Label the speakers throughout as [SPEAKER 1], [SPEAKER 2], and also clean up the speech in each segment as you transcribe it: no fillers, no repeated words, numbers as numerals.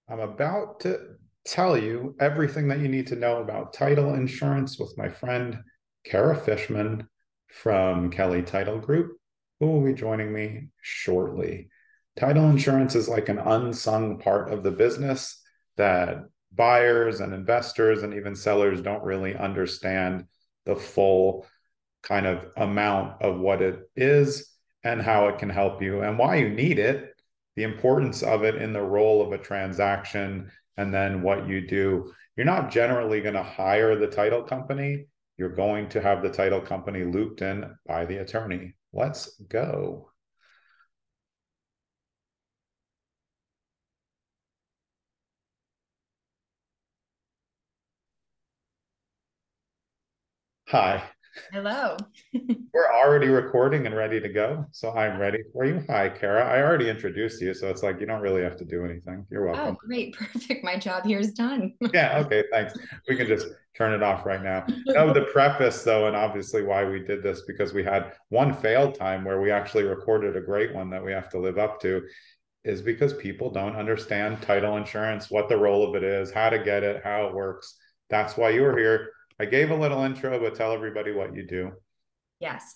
[SPEAKER 1] I'm about to tell you everything that you need to know about title insurance with my friend Cara Fischman from Kelly Title Group, who will be joining me shortly. Title insurance is like an unsung part of the business that buyers and investors and even sellers don't really understand the full kind of amount of what it is and how it can help you and why you need it, the importance of it in the role of a transaction, and then what you do. You're not generally going to hire the title company. You're going to have the title company looped in by the attorney. Let's go. Hi.
[SPEAKER 2] Hello.
[SPEAKER 1] We're already recording and ready to go. So I'm ready for you. Hi, Cara. I already introduced you. So it's like you don't really have to do anything. You're
[SPEAKER 2] Oh,
[SPEAKER 1] welcome.
[SPEAKER 2] great. Perfect. My job here is done.
[SPEAKER 1] Yeah, okay, thanks. We can just turn it off right now. No, the preface, though, and obviously why we did this, because we had one failed time where we actually recorded a great one that we have to live up to, is because people don't understand title insurance, what the role of it is, how to get it, how it works. That's why you're here. I gave a little intro, but tell everybody what you do.
[SPEAKER 2] Yes.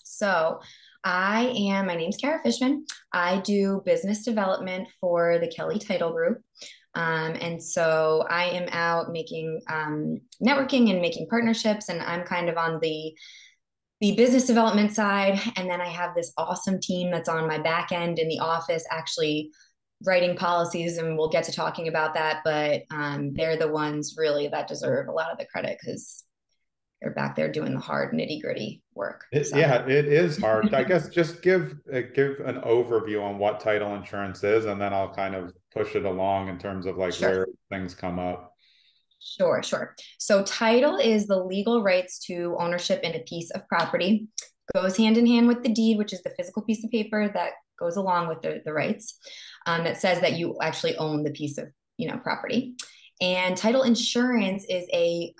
[SPEAKER 2] My name's Cara Fischman. I do business development for the Kelly Title Group. And so I am out making networking and making partnerships, and I'm kind of on the business development side. And then I have this awesome team that's on my back end in the office, actually writing policies, and we'll get to talking about that. But they're the ones really that deserve a lot of the credit because they're back there doing the hard nitty gritty work. So
[SPEAKER 1] Yeah, it is hard. I guess just give an overview on what title insurance is, and then I'll kind of push it along in terms of like
[SPEAKER 2] sure.
[SPEAKER 1] where things come up.
[SPEAKER 2] Sure. So title is the legal rights to ownership in a piece of property. Goes hand in hand with the deed, which is the physical piece of paper that goes along with the rights, that says that you actually own the piece of property. And title insurance is a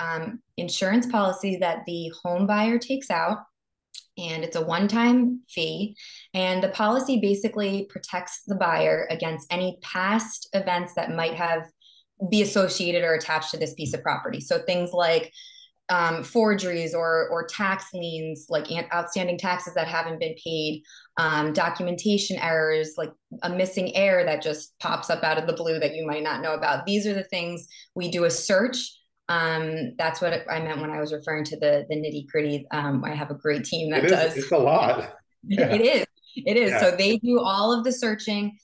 [SPEAKER 2] insurance policy that the home buyer takes out, and it's a one-time fee. And the policy basically protects the buyer against any past events that might have be associated or attached to this piece of property. So things like forgeries or tax liens, like outstanding taxes that haven't been paid, documentation errors, like a missing heir that just pops up out of the blue that you might not know about. These are the things we do a search. That's what I meant when I was referring to the nitty gritty. I have a great team
[SPEAKER 1] It
[SPEAKER 2] that
[SPEAKER 1] is,
[SPEAKER 2] does.
[SPEAKER 1] it's a lot.
[SPEAKER 2] It
[SPEAKER 1] Yeah.
[SPEAKER 2] is. It is.
[SPEAKER 1] Yeah.
[SPEAKER 2] So they do all of the searching.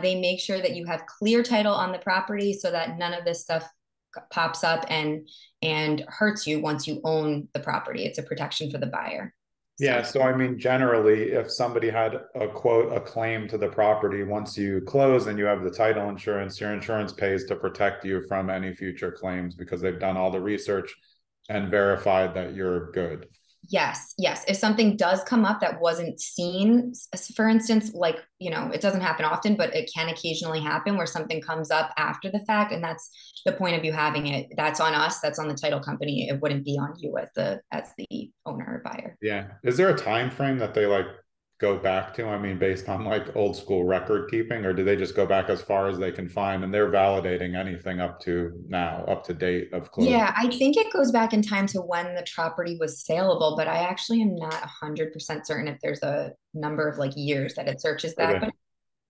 [SPEAKER 2] They make sure that you have clear title on the property so that none of this stuff pops up and hurts you once you own the property. It's a protection for the buyer.
[SPEAKER 1] Yeah.
[SPEAKER 2] So
[SPEAKER 1] So, I mean, generally, if somebody had a quote, a claim to the property, once you close and you have the title insurance, your insurance pays to protect you from any future claims because they've done all the research and verified that you're good.
[SPEAKER 2] yes. If something does come up that wasn't seen, for instance, like, it doesn't happen often, but it can occasionally happen where something comes up after the fact. And that's the point of you having it. That's on us. That's on the title company. It wouldn't be on you as the owner or buyer.
[SPEAKER 1] Yeah. Is there a time frame that they like go back to? I mean, based on like old school record keeping, or do they just go back as far as they can find and they're validating anything up to now, up to date of close?
[SPEAKER 2] Yeah, I think it goes back in time to when the property was saleable, but I actually am not 100% certain if there's a number of like years that it searches
[SPEAKER 1] Or
[SPEAKER 2] back.
[SPEAKER 1] the
[SPEAKER 2] But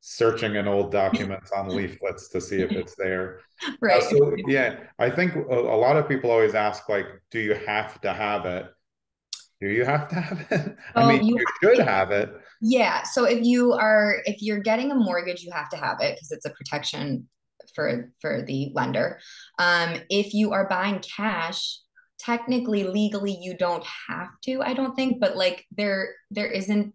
[SPEAKER 1] searching in old documents on leaflets to see if it's there.
[SPEAKER 2] right.
[SPEAKER 1] So yeah, I think a lot of people always ask like, do you have to have it? Do you have to have it? I mean,
[SPEAKER 2] So you
[SPEAKER 1] you should have it.
[SPEAKER 2] Yeah. So if you're getting a mortgage, you have to have it because it's a protection for the lender. If you are buying cash, technically, legally, you don't have to, I don't think, but like there isn't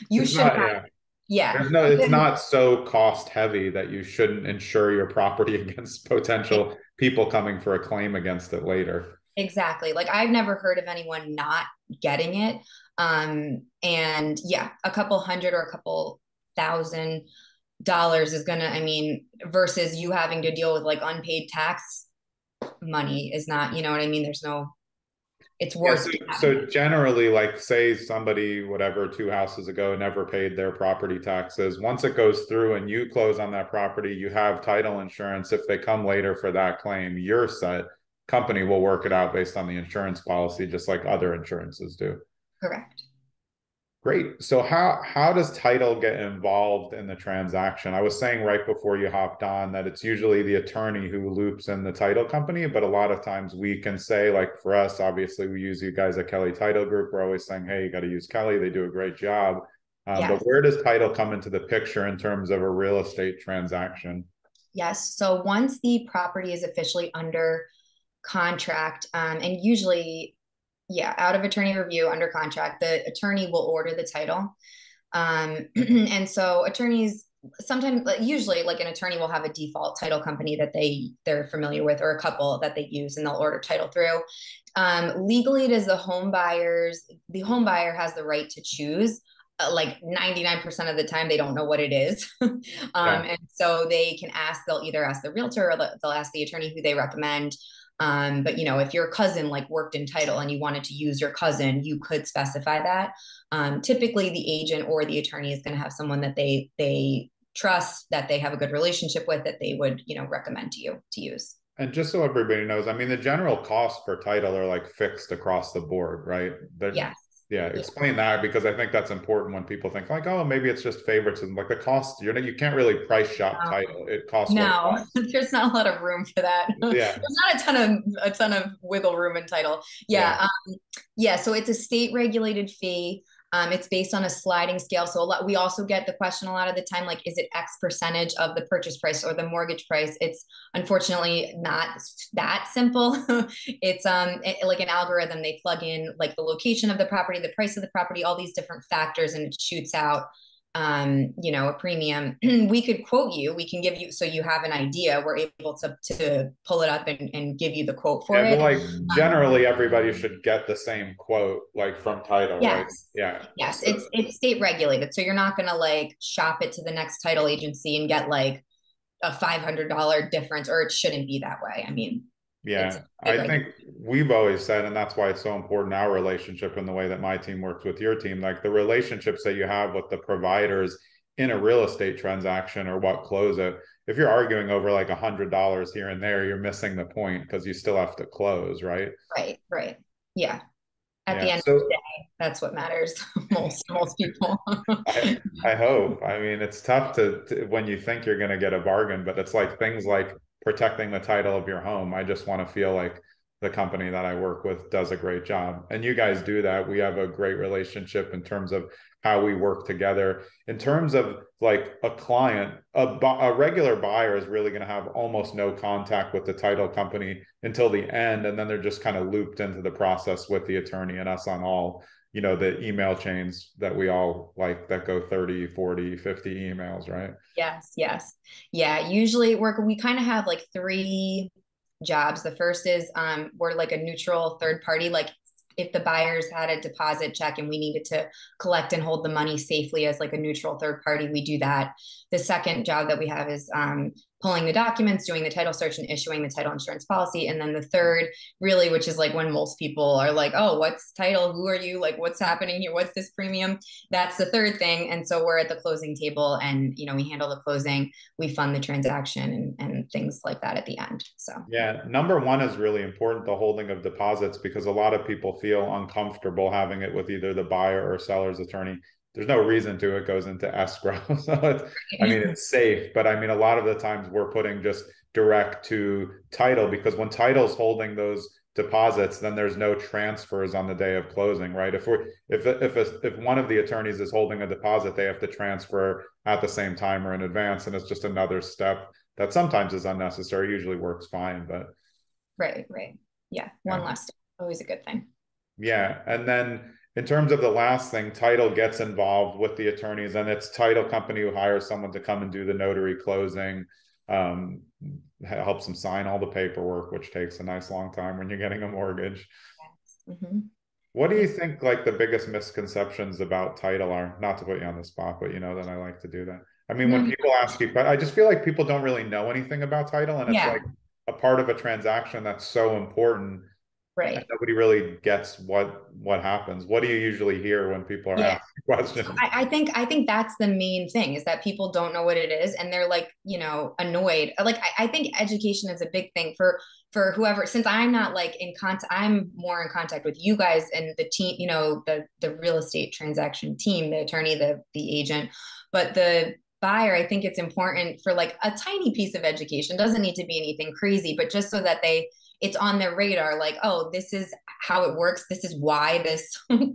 [SPEAKER 2] you
[SPEAKER 1] It's
[SPEAKER 2] should
[SPEAKER 1] not,
[SPEAKER 2] have,
[SPEAKER 1] yeah.
[SPEAKER 2] yeah.
[SPEAKER 1] There's no, it's
[SPEAKER 2] Because
[SPEAKER 1] not so cost heavy that you shouldn't insure your property against potential people coming for a claim against it later.
[SPEAKER 2] exactly. Like I've never heard of anyone not getting it. And yeah, a couple hundred or a couple $1,000 is gonna, I mean, versus you having to deal with like unpaid tax money is not, you know what I mean? it's
[SPEAKER 1] Yeah, so,
[SPEAKER 2] worth having
[SPEAKER 1] so
[SPEAKER 2] it.
[SPEAKER 1] generally, like say somebody, whatever, 2 houses ago never paid their property taxes. Once it goes through and you close on that property, you have title insurance. If they come later for that claim, you're set. Company will work it out based on the insurance policy, just like other insurances do.
[SPEAKER 2] Correct.
[SPEAKER 1] Great. So how does title get involved in the transaction? I was saying right before you hopped on that it's usually the attorney who loops in the title company, but a lot of times we can say, like for us, obviously we use you guys at Kelly Title Group. We're always saying, hey, you got to use Kelly. They do a great job. But
[SPEAKER 2] Yes.
[SPEAKER 1] where does title come into the picture in terms of a real estate transaction?
[SPEAKER 2] Yes. So once the property is officially under contract, and usually, yeah, out of attorney review under contract, the attorney will order the title. And so attorneys sometimes, usually, like an attorney will have a default title company that they're familiar with, or a couple that they use, and they'll order title through. Legally, it is the home buyer has the right to choose. Like 99% of the time, they don't know what it is.
[SPEAKER 1] Yeah.
[SPEAKER 2] And so they can ask, they'll either ask the realtor or they'll ask the attorney who they recommend. But if your cousin like worked in title and you wanted to use your cousin, you could specify that. Typically, the agent or the attorney is going to have someone that they trust, that they have a good relationship with, that they would recommend to you to use.
[SPEAKER 1] And just so everybody knows, I mean, the general costs for title are like fixed across the board, right?
[SPEAKER 2] Yes.
[SPEAKER 1] Yeah,
[SPEAKER 2] Yeah.
[SPEAKER 1] explain that because I think that's important when people think like, oh, maybe it's just favoritism. Like the cost, you can't really price shop title. It costs what it
[SPEAKER 2] No,
[SPEAKER 1] costs.
[SPEAKER 2] there's not a lot of room for that. There's
[SPEAKER 1] Yeah,
[SPEAKER 2] not a ton of wiggle room in title.
[SPEAKER 1] yeah,
[SPEAKER 2] Yeah, yeah. So it's a state regulated fee. It's based on a sliding scale. So we also get the question a lot of the time, like, is it X percentage of the purchase price or the mortgage price? It's unfortunately not that simple. It's like an algorithm. They plug in like the location of the property, the price of the property, all these different factors, and it shoots out a premium. We could quote you, we can give you, so you have an idea. We're able to pull it up and give you the quote for
[SPEAKER 1] yeah. But
[SPEAKER 2] it.
[SPEAKER 1] like generally, everybody should get the same quote, like from title, right?
[SPEAKER 2] Yes.
[SPEAKER 1] Yeah.
[SPEAKER 2] Yes,
[SPEAKER 1] So,
[SPEAKER 2] it's state regulated. So you're not gonna like shop it to the next title agency and get like a $500 difference, or it shouldn't be that way. I mean, it's
[SPEAKER 1] yeah,
[SPEAKER 2] state
[SPEAKER 1] I
[SPEAKER 2] regulated.
[SPEAKER 1] think we've always said, and that's why it's so important, our relationship and the way that my team works with your team, like the relationships that you have with the providers in a real estate transaction or what close it. If you're arguing over like $100 here and there, you're missing the point because you still have to close, right?
[SPEAKER 2] Right, right. Yeah. At the
[SPEAKER 1] Yeah.
[SPEAKER 2] end of the
[SPEAKER 1] So
[SPEAKER 2] day, that's what matters most people.
[SPEAKER 1] I hope. I mean, it's tough to when you think you're going to get a bargain, but it's like things like protecting the title of your home. I just want to feel like the company that I work with does a great job. And you guys do that. We have a great relationship in terms of how we work together. In terms of like a client, a regular buyer is really going to have almost no contact with the title company until the end. And then they're just kind of looped into the process with the attorney and us on all the email chains that we all like that go 30, 40, 50 emails, right?
[SPEAKER 2] Yes, yes. Yeah, usually we kind of have like three jobs. The first is we're like a neutral third party. Like if the buyers had a deposit check and we needed to collect and hold the money safely as like a neutral third party, we do that. The second job that we have is pulling the documents, doing the title search, and issuing the title insurance policy. And then the third, really, which is like when most people are like, oh, what's title? Who are you? Like, what's happening here? What's this premium? That's the third thing. And so we're at the closing table, and we handle the closing, we fund the transaction, and things like that at the end. So
[SPEAKER 1] Yeah, number one is really important, the holding of deposits, because a lot of people feel uncomfortable having it with either the buyer or seller's attorney. There's no reason to. It goes into escrow. So I mean, it's safe, but I mean, a lot of the times we're putting just direct to title because when title's holding those deposits, then there's no transfers on the day of closing, right? If one of the attorneys is holding a deposit, they have to transfer at the same time or in advance, and it's just another step that sometimes is unnecessary, usually works fine, but
[SPEAKER 2] right, right. Yeah, one
[SPEAKER 1] yeah.
[SPEAKER 2] less step. Always a good thing.
[SPEAKER 1] Yeah. And then in terms of the last thing, title gets involved with the attorneys, and it's title company who hires someone to come and do the notary closing, um, helps them sign all the paperwork, which takes a nice long time when you're getting a mortgage.
[SPEAKER 2] Yes. Mm-hmm.
[SPEAKER 1] What do
[SPEAKER 2] Yeah.
[SPEAKER 1] you think like the biggest misconceptions about title are? Not to put you on the spot, but you know that I like to do that. I mean, when
[SPEAKER 2] No,
[SPEAKER 1] people ask you, I just feel like people don't really know anything about title, and it's
[SPEAKER 2] yeah.
[SPEAKER 1] like a part of a transaction that's so important.
[SPEAKER 2] Right.
[SPEAKER 1] and nobody really gets what happens. What do you usually hear when people are
[SPEAKER 2] Yeah.
[SPEAKER 1] asking
[SPEAKER 2] So
[SPEAKER 1] questions?
[SPEAKER 2] I think that's the main thing is that people don't know what it is and they're like, you know, annoyed. Like I think education is a big thing for whoever, since I'm not like in contact, I'm more in contact with you guys and the team, you know, the real estate transaction team, the attorney, the agent, but the buyer, I think it's important for like a tiny piece of education. Doesn't need to be anything crazy, but just so that it's on their radar, like, oh, this is how it works. This is why this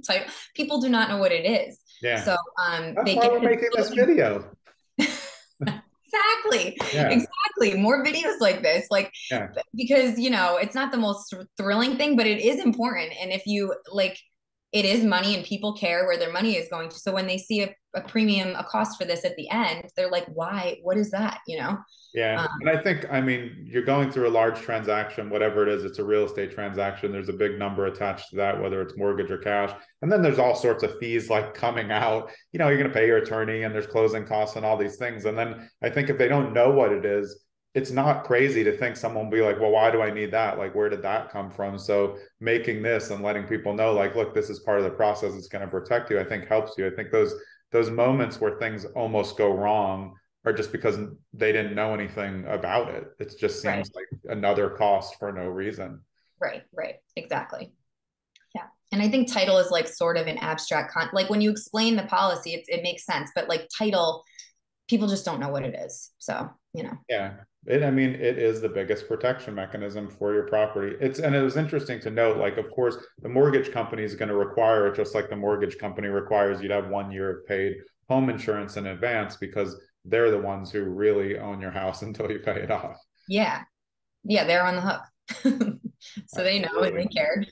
[SPEAKER 2] type people do not know what it is.
[SPEAKER 1] Yeah,
[SPEAKER 2] So
[SPEAKER 1] that's
[SPEAKER 2] they
[SPEAKER 1] why
[SPEAKER 2] get
[SPEAKER 1] we're
[SPEAKER 2] to
[SPEAKER 1] making this video.
[SPEAKER 2] exactly,
[SPEAKER 1] Yeah,
[SPEAKER 2] exactly. More videos like this, like
[SPEAKER 1] yeah,
[SPEAKER 2] because you know it's not the most thrilling thing, but it is important. And if you like, it is money, and people care where their money is going to. So when they see a premium, a cost for this at the end, they're like, "Why? What is that?" You know.
[SPEAKER 1] yeah.
[SPEAKER 2] Um,
[SPEAKER 1] And I think, I mean, you're going through a large transaction, whatever it is, it's a real estate transaction. There's a big number attached to that, whether it's mortgage or cash. And then there's all sorts of fees like coming out. You know, you're going to pay your attorney and there's closing costs and all these things. And then I think if they don't know what it is, it's not crazy to think someone will be like, well, why do I need that? Like, where did that come from? So making this and letting people know, like, look, this is part of the process. It's going to protect you, I think helps you. I think those moments where things almost go wrong are just because they didn't know anything about it. It just
[SPEAKER 2] right,
[SPEAKER 1] seems like another cost for no reason.
[SPEAKER 2] right, exactly. Yeah. And I think title is like sort of an abstract like when you explain the policy, it makes sense. But like title, people just don't know what it is. So, you know.
[SPEAKER 1] Yeah. I mean, it is the biggest protection mechanism for your property. And it was interesting to note, like, of course, the mortgage company is going to require it, just like the mortgage company requires you to have 1 year of paid home insurance in advance because they're the ones who really own your house until you pay it off.
[SPEAKER 2] Yeah. Yeah, they're on the hook. So they know and
[SPEAKER 1] Absolutely.
[SPEAKER 2] they care.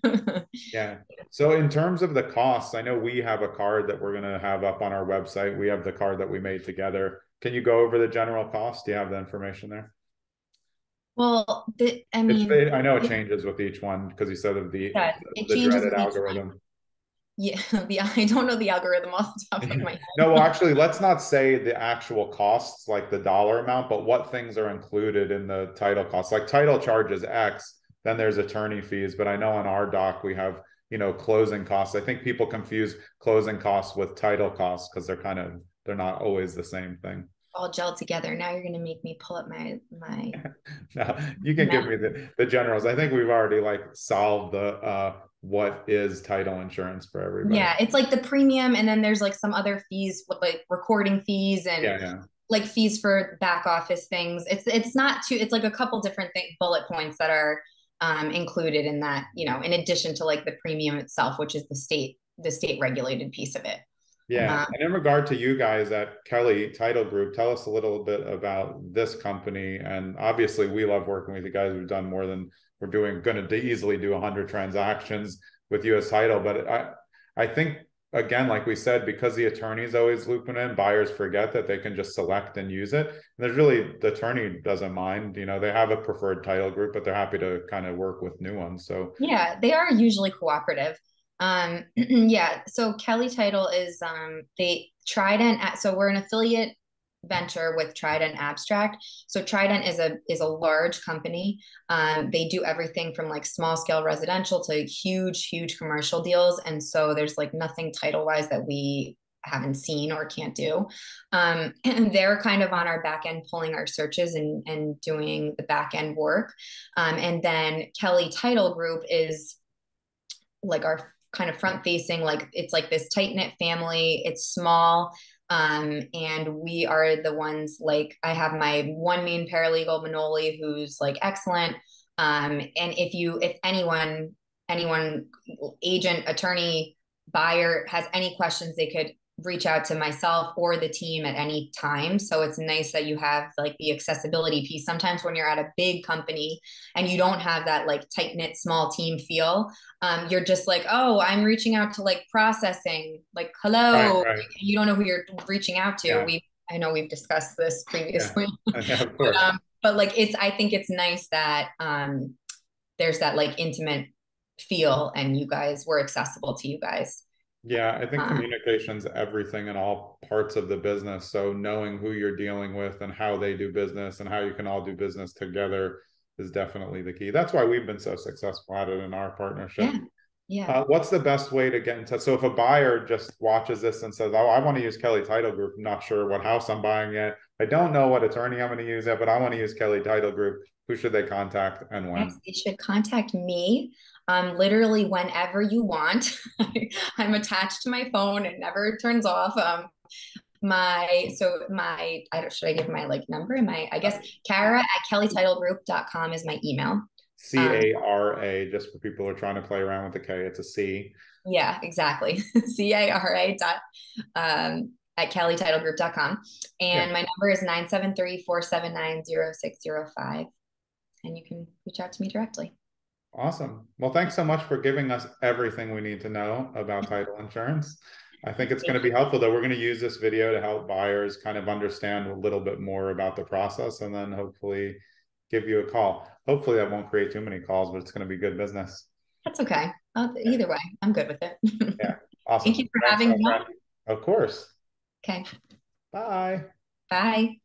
[SPEAKER 1] Yeah. So in terms of the costs, I know we have a card that we're going to have up on our website. We have the card that we made together. Can you go over the general cost? Do you have the information there?
[SPEAKER 2] Well, I
[SPEAKER 1] It's,
[SPEAKER 2] mean,
[SPEAKER 1] I know it changes with each one because you said of
[SPEAKER 2] it
[SPEAKER 1] the
[SPEAKER 2] changes
[SPEAKER 1] dreaded
[SPEAKER 2] with each one.
[SPEAKER 1] algorithm.
[SPEAKER 2] Yeah, I don't know the algorithm off the top of my head.
[SPEAKER 1] No, well, actually, let's not say the actual costs, like the dollar amount, but what things are included in the title costs. Like title charges X, then there's attorney fees. But I know on our doc we have, you know, closing costs. I think people confuse closing costs with title costs because they're not always the same thing.
[SPEAKER 2] All gelled together. Now you're gonna make me pull up my
[SPEAKER 1] Now you can give
[SPEAKER 2] map.
[SPEAKER 1] me the generals. I think we've already like solved the what is title insurance for everybody.
[SPEAKER 2] Yeah, it's like the premium, and then there's like some other fees with like recording fees and
[SPEAKER 1] Yeah, yeah.
[SPEAKER 2] like fees for back office things. It's not too. It's like a couple different bullet points that are included in that. You know, in addition to like the premium itself, which is the state regulated piece of it.
[SPEAKER 1] Yeah.
[SPEAKER 2] Um,
[SPEAKER 1] And in regard to you guys at Kelly Title Group, tell us a little bit about this company. And obviously, we love working with you guys. We've done more than we're doing, going to easily do 100 transactions with US Title. But I think, again, like we said, because the attorney's always looping in, buyers forget that they can just select and use it. And there's really, the attorney doesn't mind. You know, they have a preferred title group, but they're happy to kind of work with new ones. So,
[SPEAKER 2] yeah, they are usually cooperative. Yeah, so Kelly Title is they Trident. So we're an affiliate venture with Trident Abstract. So Trident is a large company. They do everything from like small scale residential to huge commercial deals, and so there's like nothing title wise that we haven't seen or can't do. And they're kind of on our back end pulling our searches and doing the back end work. And then Kelly Title Group is like our kind of front facing, like it's like this tight knit family. It's small. And we are the ones, like I have my one main paralegal, Manoli, who's like excellent. And if anyone, agent, attorney, buyer has any questions, they could reach out to myself or the team at any time. So it's nice that you have like the accessibility piece. Sometimes when you're at a big company and you don't have that like tight knit small team feel, you're just like, oh, I'm reaching out to like processing, like
[SPEAKER 1] right,
[SPEAKER 2] hello,
[SPEAKER 1] right.
[SPEAKER 2] you don't know who you're reaching out to.
[SPEAKER 1] Yeah,
[SPEAKER 2] I know we've discussed this
[SPEAKER 1] yeah.
[SPEAKER 2] previously,
[SPEAKER 1] Yeah, of course.
[SPEAKER 2] but like I think it's nice that there's that like intimate feel, and you guys were accessible to you guys.
[SPEAKER 1] Yeah, I think
[SPEAKER 2] Uh,
[SPEAKER 1] communication's everything in all parts of the business. So knowing who you're dealing with and how they do business and how you can all do business together is definitely the key. That's why we've been so successful at it in our partnership.
[SPEAKER 2] Yeah. Yeah.
[SPEAKER 1] What's the best way to get in touch? So if a buyer just watches this and says, "Oh, I want to use Kelly Title Group. I'm not sure what house I'm buying yet. I don't know what attorney I'm going to use yet, but I want to use Kelly Title Group." Who should they contact and
[SPEAKER 2] Yes,
[SPEAKER 1] when?
[SPEAKER 2] they should contact me literally whenever you want. I'm attached to my phone. It never turns off. I don't, should I give my like number? I guess Cara at kellytitlegroup.com is my email. Um,
[SPEAKER 1] Cara, just for people who are trying to play around with the K, it's a C.
[SPEAKER 2] yeah, exactly. Cara dot at kellytitlegroup.com.
[SPEAKER 1] Yeah,
[SPEAKER 2] And my number is 973-479-0605. And you can reach out to me directly.
[SPEAKER 1] awesome. Well, thanks so much for giving us everything we need to know about title insurance. I think it's going to be helpful that we're going to use this video to help buyers kind of understand a little bit more about the process and then hopefully give you a call. Hopefully that won't create too many calls, but it's going to be good business.
[SPEAKER 2] That's okay.
[SPEAKER 1] Yeah.
[SPEAKER 2] Either way, I'm good with it.
[SPEAKER 1] Yeah.
[SPEAKER 2] Thank you
[SPEAKER 1] Awesome.
[SPEAKER 2] for
[SPEAKER 1] Thanks,
[SPEAKER 2] having
[SPEAKER 1] my
[SPEAKER 2] me on.
[SPEAKER 1] friend. Of course.
[SPEAKER 2] Okay.
[SPEAKER 1] Bye.
[SPEAKER 2] Bye.